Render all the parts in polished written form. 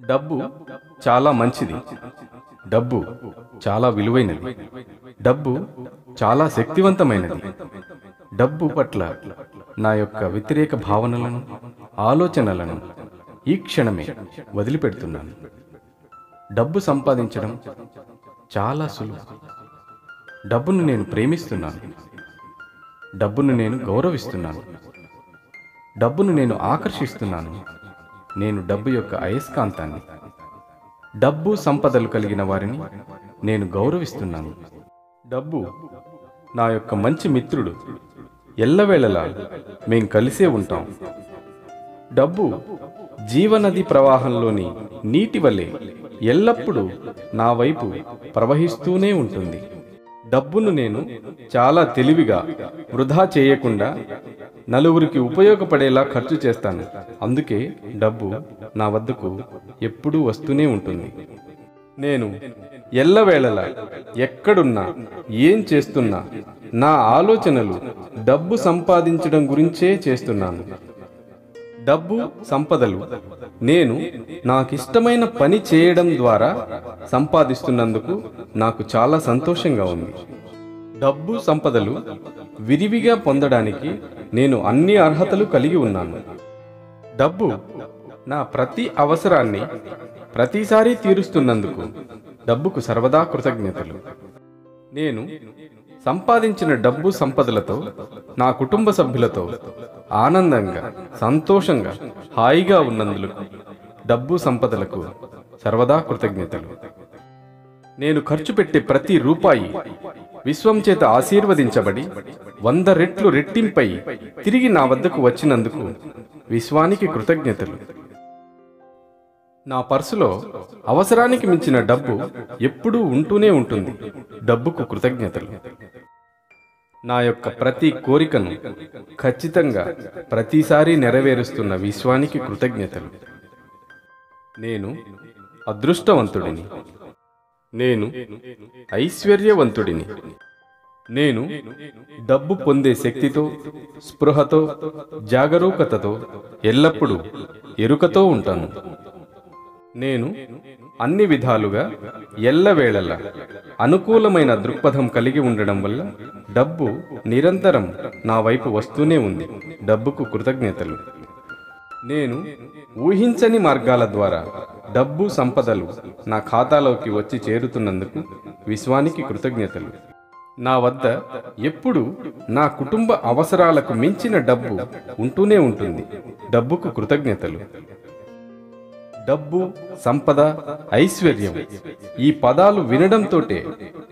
డబ్బు చాలా మంచిది. డబ్బు చాలా విలువైనది. డబ్బు చాలా శక్తివంతమైనది. డబ్బు పట్ల నా యొక్క వ్యతిరేక భావనలను, ఆలోచనలను ఈ క్షణమే వదిలిపెడుతున్నాను. డబ్బు సంపాదించడం చాలా సులువు. డబ్బును నేను ప్రేమిస్తున్నాను. డబ్బును నేను గౌరవిస్తున్నాను. డబ్బును నేను ఆకర్షిస్తున్నాను. నేను డబ్బు యొక్క అయస్కాంతాన్ని. డబ్బు సంపదలు కలిగిన వారిని నేను గౌరవిస్తున్నాను. డబ్బు నా యొక్క మంచి మిత్రుడు. ఎల్లవేళలా మేం కలిసే ఉంటాం. డబ్బు జీవనది ప్రవాహంలోని నీటి వలె ఎల్లప్పుడూ నా వైపు ప్రవహిస్తూనే ఉంటుంది. డబ్బును నేను చాలా తెలివిగా వృధా చేయకుండా నలుగురికి ఉపయోగపడేలా ఖర్చు చేస్తాను. అందుకే డబ్బు నా వద్దకు ఎప్పుడూ వస్తూనే ఉంటుంది. నేను ఎల్లవేళలా ఎక్కడున్నా, ఏం చేస్తున్నా నా ఆలోచనలు డబ్బు సంపాదించడం గురించే చేస్తున్నాను. డబ్బు సంపదలు నేను నాకిష్టమైన పని చేయడం ద్వారా సంపాదిస్తున్నందుకు నాకు చాలా సంతోషంగా ఉంది. డబ్బు సంపదలు విరివిగా పొందడానికి నేను అన్ని అర్హతలు కలిగి ఉన్నాను. డబ్బు నా ప్రతి అవసరాన్ని ప్రతిసారి తీరుస్తున్నందుకు డబ్బుకు సర్వదా కృతజ్ఞతలు. నేను సంపాదించిన డబ్బు సంపదలతో నా కుటుంబ సభ్యులతో ఆనందంగా, సంతోషంగా, హాయిగా ఉన్నందుకు డబ్బు సంపదలకు సర్వదా కృతజ్ఞతలు. నేను ఖర్చు పెట్టే ప్రతి రూపాయి విశ్వం చేత ఆశీర్వదించబడి 100 రెట్లు రెట్టింపై తిరిగి నా వద్దకు వచ్చినందుకు విశ్వానికి కృతజ్ఞతలు. నా పర్సులో అవసరానికి మించిన డబ్బు ఎప్పుడూ ఉంటూనే ఉంటుంది. డబ్బుకు కృతజ్ఞతలు. నా యొక్క ప్రతి కోరికను ఖచ్చితంగా ప్రతిసారి నెరవేరుస్తున్న విశ్వానికి కృతజ్ఞతలు. నేను అదృష్టవంతుడిని. నేను ఐశ్వర్యవంతుడిని. నేను డబ్బు పొందే శక్తితో, స్పృహతో, జాగరూకతతో ఎల్లప్పుడూ ఎరుకతో ఉంటాను. నేను అన్ని విధాలుగా ఎల్లవేళలా అనుకూలమైన దృక్పథం కలిగి ఉండడం వల్ల డబ్బు నిరంతరం నా వైపు వస్తూనే ఉంది. డబ్బుకు కృతజ్ఞతలు. నేను ఊహించని మార్గాల ద్వారా డబ్బు సంపదలు నా ఖాతాలోకి వచ్చి చేరుతున్నందుకు విశ్వానికి కృతజ్ఞతలు. నా వద్ద ఎప్పుడు నా కుటుంబ అవసరాలకు మించిన డబ్బు ఉంటూనే ఉంటుంది. డబ్బుకు కృతజ్ఞతలు. డబ్బు, సంపద, ఐశ్వర్యం ఈ పదాలు వినడంతోటే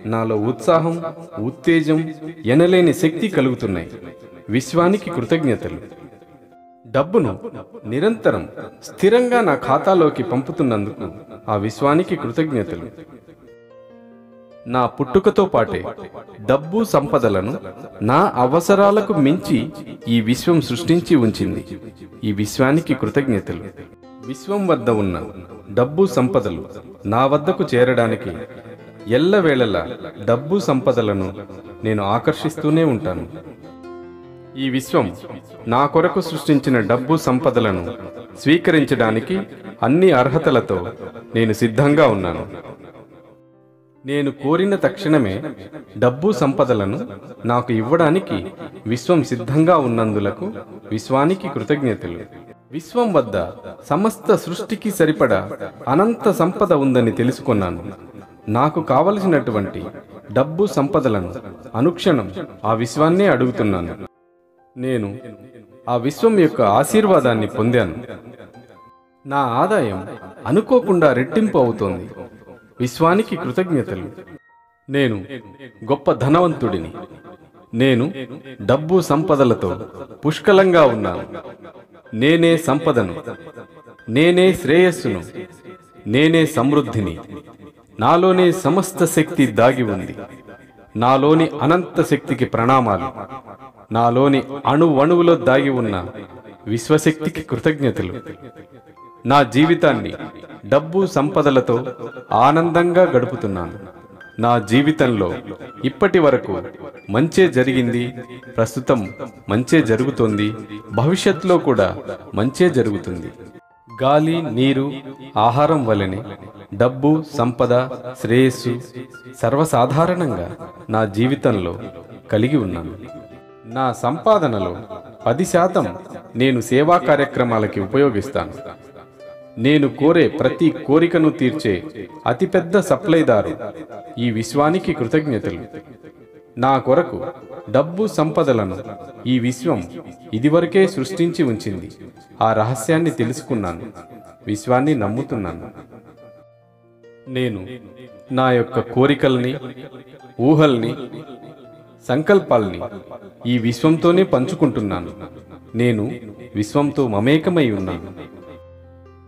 నాలో ఉత్సాహం, ఉత్తేజం, ఎనలేని శక్తి కలుగుతున్నాయి. విశ్వానికి కృతజ్ఞతలు. డబ్బును నిరంతరం స్థిరంగా నా ఖాతాలోకి పంపుతున్నందుకు ఆ విశ్వానికి కృతజ్ఞతలు. నా పుట్టుకతో పాటే డబ్బు సంపదలను నా అవసరాలకు మించి ఈ విశ్వం సృష్టించి ఉంచింది. ఈ విశ్వానికి కృతజ్ఞతలు. విశ్వం వద్ద ఉన్న డబ్బు సంపదలు నా వద్దకు చేరడానికి ఎల్లవేళలా డబ్బు సంపదలను నేను ఆకర్షిస్తూనే ఉంటాను. ఈ విశ్వం నా కొరకు సృష్టించిన డబ్బు సంపదలను స్వీకరించడానికి అన్ని అర్హతలతో నేను సిద్ధంగా ఉన్నాను. నేను కోరిన తక్షణమే డబ్బు సంపదలను నాకు ఇవ్వడానికి విశ్వం సిద్ధంగా ఉన్నందులకు విశ్వానికి కృతజ్ఞతలు. విశ్వం వద్ద సమస్త సృష్టికి సరిపడా అనంత సంపద ఉందని తెలుసుకున్నాను. నాకు కావలసినటువంటి డబ్బు సంపదలను అనుక్షణం ఆ విశ్వాన్నే అడుగుతున్నాను. నేను ఆ విశ్వం యొక్క ఆశీర్వాదాన్ని పొందాను. నా ఆదాయం అనుకోకుండా రెట్టింపు అవుతోంది. విశ్వానికి కృతజ్ఞతలు. నేను గొప్ప ధనవంతుడిని. నేను డబ్బు సంపదలతో పుష్కలంగా ఉన్నాను. నేనే సంపదను. నేనే శ్రేయస్సును. నేనే సమృద్ధిని. నాలోనే సమస్త శక్తి దాగి ఉంది. నాలోని అనంత శక్తికి ప్రణామాలు. నాలోని అణువణువులో దాగి ఉన్న విశ్వశక్తికి కృతజ్ఞతలు. నా జీవితాన్ని డబ్బు సంపదలతో ఆనందంగా గడుపుతున్నాను. నా జీవితంలో ఇప్పటి వరకు మంచే జరిగింది. ప్రస్తుతం మంచే జరుగుతోంది. భవిష్యత్తులో కూడా మంచే జరుగుతుంది. గాలి, నీరు, ఆహారం వలెనే డబ్బు, సంపద, శ్రేయస్సు సర్వసాధారణంగా నా జీవితంలో కలిగి ఉన్నాను. నా సంపాదనలో 10% నేను సేవా కార్యక్రమాలకి ఉపయోగిస్తాను. నేను కోరే ప్రతి కోరికను తీర్చే అతిపెద్ద సప్లైదారు ఈ విశ్వానికి కృతజ్ఞతలు. నా కొరకు డబ్బు, సంపదలను ఈ విశ్వం ఇదివరకే సృష్టించి ఉంచింది. ఆ రహస్యాన్ని తెలుసుకున్నాను, విశ్వాన్ని నమ్ముతున్నాను. నేను నా యొక్క కోరికల్ని, ఊహల్ని, సంకల్పాల్ని ఈ విశ్వంతోనే పంచుకుంటున్నాను. నేను విశ్వంతో మమేకమై ఉన్నాను.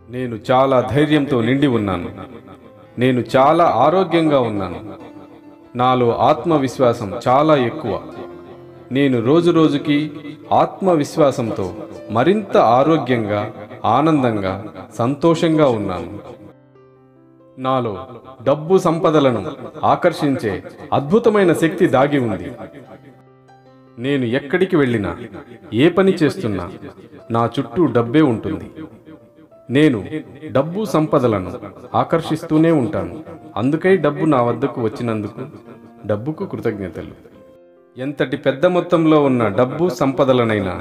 నేను చాలా ధైర్యంతో నిండి ఉన్నాను. నేను చాలా ఆరోగ్యంగా ఉన్నాను. నాలో ఆత్మవిశ్వాసం చాలా ఎక్కువ. నేను రోజురోజుకి ఆత్మవిశ్వాసంతో మరింత ఆరోగ్యంగా, ఆనందంగా, సంతోషంగా ఉన్నాను. నాలో డబ్బు, సంపదలను ఆకర్షించే అద్భుతమైన శక్తి దాగి ఉంది. నేను ఎక్కడికి వెళ్ళినా, ఏ పని చేస్తున్నా నా చుట్టూ డబ్బే ఉంటుంది. నేను డబ్బు, సంపదలను ఆకర్షిస్తూనే ఉంటాను. అందుకై డబ్బు నా వద్దకు వచ్చినందుకు డబ్బుకు కృతజ్ఞతలు. ఎంతటి పెద్ద మొత్తంలో ఉన్న డబ్బు, సంపదలనైనా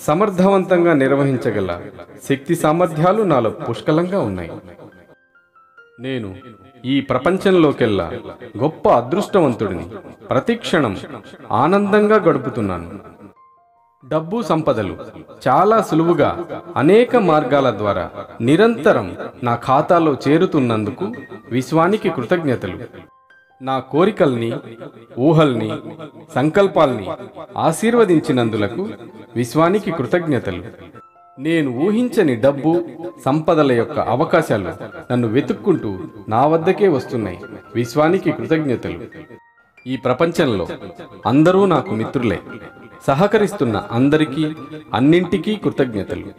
సమర్థవంతంగా నిర్వహించగల శక్తి సామర్థ్యాలు నాలో పుష్కలంగా ఉన్నాయి. నేను ఈ ప్రపంచంలోకెల్లా గొప్ప అదృష్టవంతుడిని. ప్రతిక్షణం ఆనందంగా గడుపుతున్నాను. డబ్బు, సంపదలు చాలా సులువుగా అనేక మార్గాల ద్వారా నిరంతరం నా ఖాతాలో చేరుతున్నందుకు విశ్వానికి కృతజ్ఞతలు. నా కోరికల్ని, ఊహల్ని, సంకల్పాల్ని ఆశీర్వదించినందులకు విశ్వానికి కృతజ్ఞతలు. నేను ఊహించని డబ్బు, సంపదల యొక్క అవకాశాలు నన్ను వెతుక్కుంటూ నా వద్దకే వస్తున్నాయి. విశ్వానికి కృతజ్ఞతలు. ఈ ప్రపంచంలో అందరూ నాకు మిత్రులే. సహకరిస్తున్న అందరికీ, అన్నింటికీ కృతజ్ఞతలు.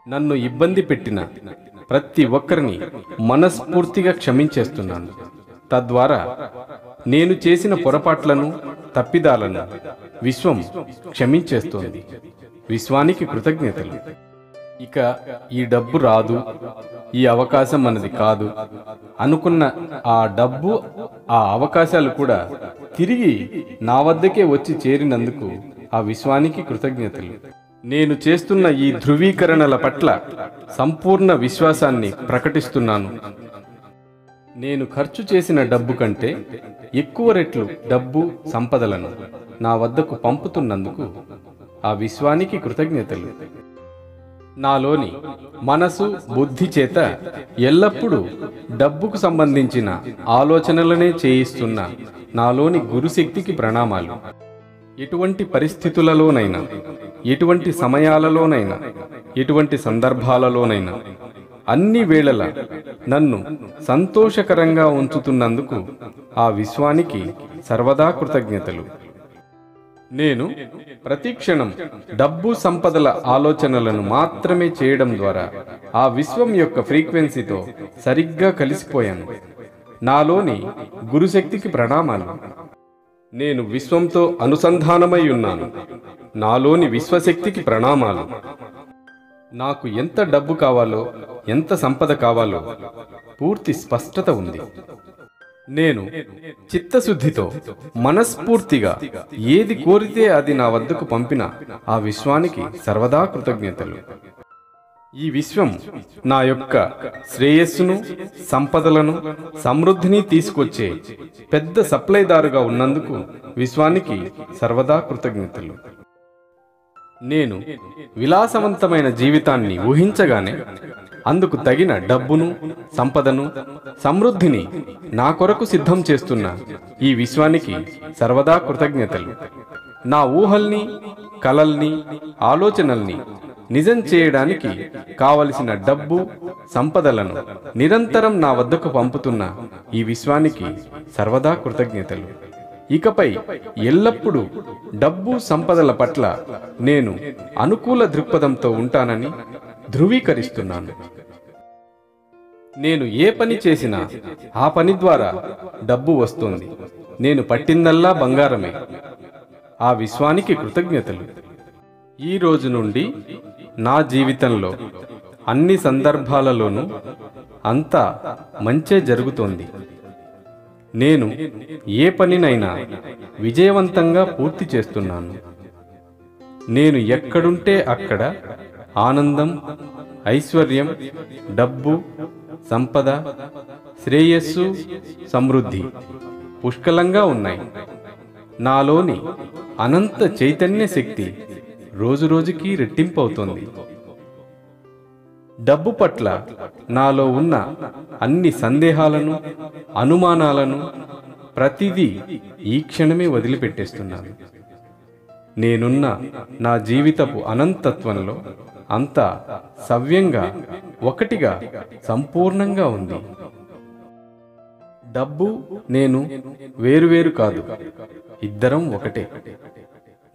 నన్ను ఇబ్బంది పెట్టిన ప్రతి ఒక్కరిని మనస్ఫూర్తిగా క్షమించేస్తున్నాను. తద్వారా నేను చేసిన పొరపాట్లను, తప్పిదాలను విశ్వం క్షమించేస్తోంది. విశ్వానికి కృతజ్ఞతలు. ఇక ఈ డబ్బు రాదు, ఈ అవకాశం మనది కాదు అనుకున్న ఆ డబ్బు, ఆ అవకాశాలు కూడా తిరిగి నా వద్దకే వచ్చి చేరినందుకు ఆ విశ్వానికి కృతజ్ఞతలు. నేను చేస్తున్న ఈ ధృవీకరణల పట్ల సంపూర్ణ విశ్వాసాన్ని ప్రకటిస్తున్నాను. నేను ఖర్చు చేసిన డబ్బు కంటే ఎక్కువ రెట్లు డబ్బు, సంపదలను నా వద్దకు పంపుతున్నందుకు ఆ విశ్వానికి కృతజ్ఞతలు. నాలోని మనసు, బుద్ధి చేత ఎల్లప్పుడూ డబ్బుకు సంబంధించిన ఆలోచనలనే చేయిస్తున్న నాలోని గురుశక్తికి ప్రణామాలు. ఎటువంటి పరిస్థితులలోనైనా, ఎటువంటి సమయాలలోనైనా, ఎటువంటి సందర్భాలలోనైనా, అన్ని వేళలా నన్ను సంతోషకరంగా ఉంచుతున్నందుకు ఆ విశ్వానికి సర్వదా కృతజ్ఞతలు. నేను ప్రతిక్షణం డబ్బు, సంపదల ఆలోచనలను మాత్రమే చేయడం ద్వారా ఆ విశ్వం యొక్క ఫ్రీక్వెన్సీతో సరిగ్గా కలిసిపోయాను. నాలోని గురుశక్తికి ప్రణామాలు. నేను విశ్వంతో అనుసంధానమై ఉన్నాను. నాలోని విశ్వశక్తికి ప్రణామాలు. నాకు ఎంత డబ్బు కావాలో, ఎంత సంపద కావాలో పూర్తి స్పష్టత ఉంది. నేను చిత్తశుద్ధితో మనస్ఫూర్తిగా ఏది కోరితే అది నా వద్దకు పంపిన ఆ విశ్వానికి సర్వదా కృతజ్ఞతలు. ఈ విశ్వం నా యొక్క శ్రేయస్సును, సంపదలను, సమృద్ధిని తీసుకొచ్చే పెద్ద సప్లైదారుగా ఉన్నందుకు విశ్వానికి సర్వదా కృతజ్ఞతలు. నేను విలాసవంతమైన జీవితాన్ని ఊహించగానే అందుకు తగిన డబ్బును, సంపదను, సమృద్ధిని నా కొరకు సిద్ధం చేస్తున్న ఈ విశ్వానికి సర్వదా కృతజ్ఞతలు. నా ఊహల్ని, కలల్ని, ఆలోచనల్ని నిజం చేయడానికి కావలసిన డబ్బు, సంపదలను నిరంతరం నా వద్దకు పంపుతున్న ఈ విశ్వానికి సర్వదా కృతజ్ఞతలు. ఇకపై ఎల్లప్పుడూ డబ్బు, సంపదల పట్ల నేను అనుకూల దృక్పథంతో ఉంటానని ధృవీకరిస్తున్నాను. నేను ఏ పని చేసినా ఆ పని ద్వారా డబ్బు వస్తుంది. నేను పట్టిందల్లా బంగారమే. ఆ విశ్వానికి కృతజ్ఞతలు. ఈ రోజు నుండి నా జీవితంలో అన్ని సందర్భాలలోనూ అంతా మంచే జరుగుతోంది. నేను ఏ పనినైనా విజయవంతంగా పూర్తి చేస్తున్నాను. నేను ఎక్కడుంటే అక్కడ ఆనందం, ఐశ్వర్యం, డబ్బు, సంపద, శ్రేయస్సు, సమృద్ధి పుష్కలంగా ఉన్నాయి. నాలోని అనంత చైతన్య శక్తి రోజురోజుకి రెట్టింపవుతోంది. డబ్బు పట్ల నాలో ఉన్న అన్ని సందేహాలను, అనుమానాలను ప్రతిదీ ఈ క్షణమే వదిలిపెట్టేస్తున్నాను. నేనున్న నా జీవితపు అనంతత్వంలో అంతా సవ్యంగా, ఒకటిగా, సంపూర్ణంగా ఉంది. డబ్బు, నేను వేరువేరు కాదు, ఇద్దరం ఒకటే.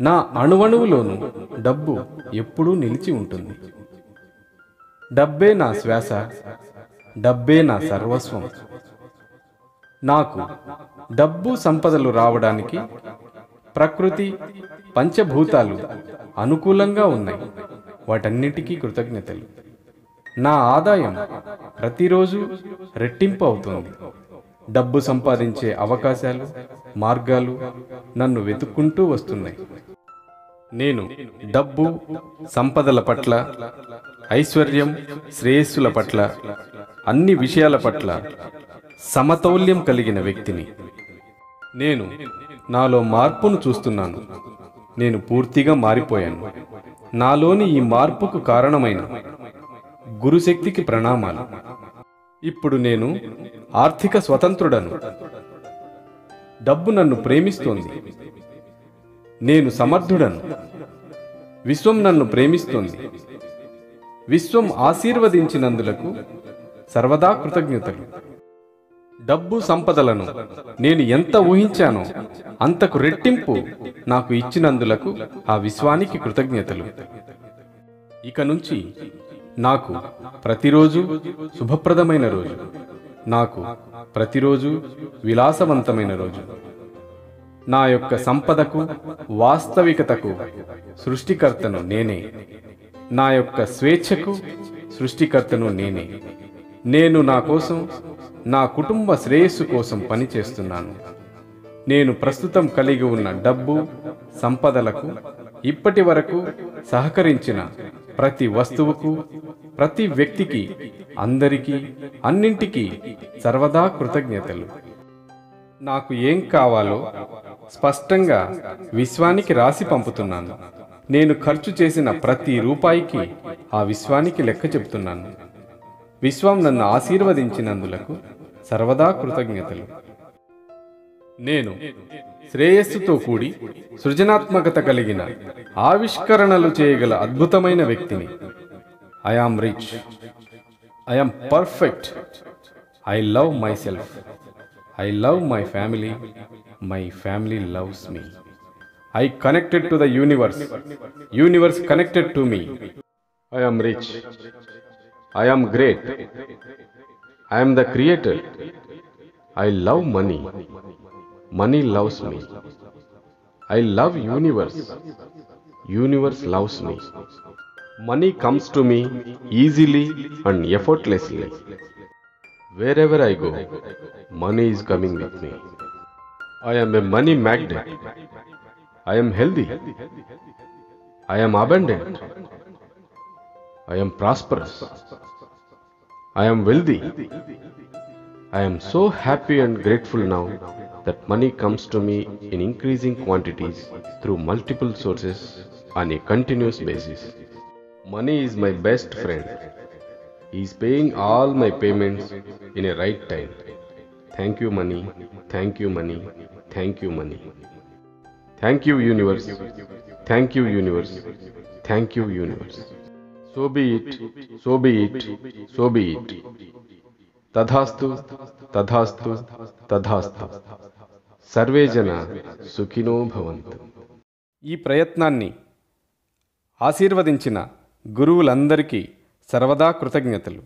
నా అణువణువులోనూ డబ్బు ఎప్పుడూ నిలిచి ఉంటుంది. డబ్బే నా శ్వాస, డబ్బే నా సర్వస్వం. నాకు డబ్బు, సంపదలు రావడానికి ప్రకృతి, పంచభూతాలు అనుకూలంగా ఉన్నాయి. వాటన్నిటికీ కృతజ్ఞతలు. నా ఆదాయం ప్రతిరోజు రెట్టింపు అవుతుంది. డబ్బు సంపాదించే అవకాశాలు, మార్గాలు నన్ను వెతుక్కుంటూ వస్తున్నాయి. నేను డబ్బు, సంపదల పట్ల, ఐశ్వర్యం, శ్రేయస్సుల పట్ల, అన్ని విషయాల పట్ల సమతౌల్యం కలిగిన వ్యక్తిని. నేను నాలో మార్పును చూస్తున్నాను. నేను పూర్తిగా మారిపోయాను. నాలోని ఈ మార్పుకు కారణమైన గురుశక్తికి ప్రణామాలు. ఇప్పుడు నేను ఆర్థిక స్వతంత్రుడను. డబ్బు నన్ను ప్రేమిస్తోంది. నేను సమర్థుడను. విశ్వం నన్ను ప్రేమిస్తోంది. విశ్వం ఆశీర్వదించినందులకు సర్వదా కృతజ్ఞతలు. డబ్బు, సంపదలను నేను ఎంత ఊహించానో అంతకు రెట్టింపు నాకు ఇచ్చినందులకు ఆ విశ్వానికి కృతజ్ఞతలు. ఇక నుంచి నాకు ప్రతిరోజు శుభప్రదమైన రోజు. నాకు ప్రతిరోజు విలాసవంతమైన రోజు. నా యొక్క సంపదకు, వాస్తవికతకు సృష్టికర్తను నేనే. నా యొక్క స్వేచ్ఛకు సృష్టికర్తను నేనే. నేను నా కోసం, నా కుటుంబ శ్రేయస్సు కోసం పనిచేస్తున్నాను. నేను ప్రస్తుతం కలిగి ఉన్న డబ్బు, సంపదలకు ఇప్పటి వరకు సహకరించిన ప్రతి వస్తువుకు, ప్రతి వ్యక్తికి, అందరికీ, అన్నింటికీ సర్వదా కృతజ్ఞతలు. నాకు ఏం కావాలో స్పష్టంగా విశ్వానికి రాసి పంపుతున్నాను. నేను ఖర్చు చేసిన ప్రతి రూపాయికి ఆ విశ్వానికి లెక్క చెబుతున్నాను. విశ్వం నన్ను ఆశీర్వదించినందులకు సర్వదా కృతజ్ఞతలు. నేను శ్రేయస్సుతో కూడి సృజనాత్మకత కలిగిన ఆవిష్కరణలు చేయగల అద్భుతమైన వ్యక్తిని. I am rich. I am perfect. I love myself. I love my family. My family loves me. I connected to the universe. Universe connected to me. I am rich. I am great. I am the creator. I love money. Money loves me. I love universe. Universe loves me. Money comes to me easily and effortlessly. Wherever I go, money is coming with me. I am a money magnet. I am healthy. I am abundant. I am prosperous. I am wealthy. I am so happy and grateful now that money comes to me in increasing quantities through multiple sources on a continuous basis. Money is my best friend. He is paying all my payments in a right time. Thank you, money. Thank you, money. Thank you, money. Thank you, universe. Thank you, universe. Thank you, universe. So be it, so be it, so be it. Tadhastu, tadhastu, tadhastu. Sarve jana sukhino bhavantu. ఈ ప్రయత్నాన్ని ఆశీర్వదించిన గురువులందరికీ సర్వదా కృతజ్ఞతలు.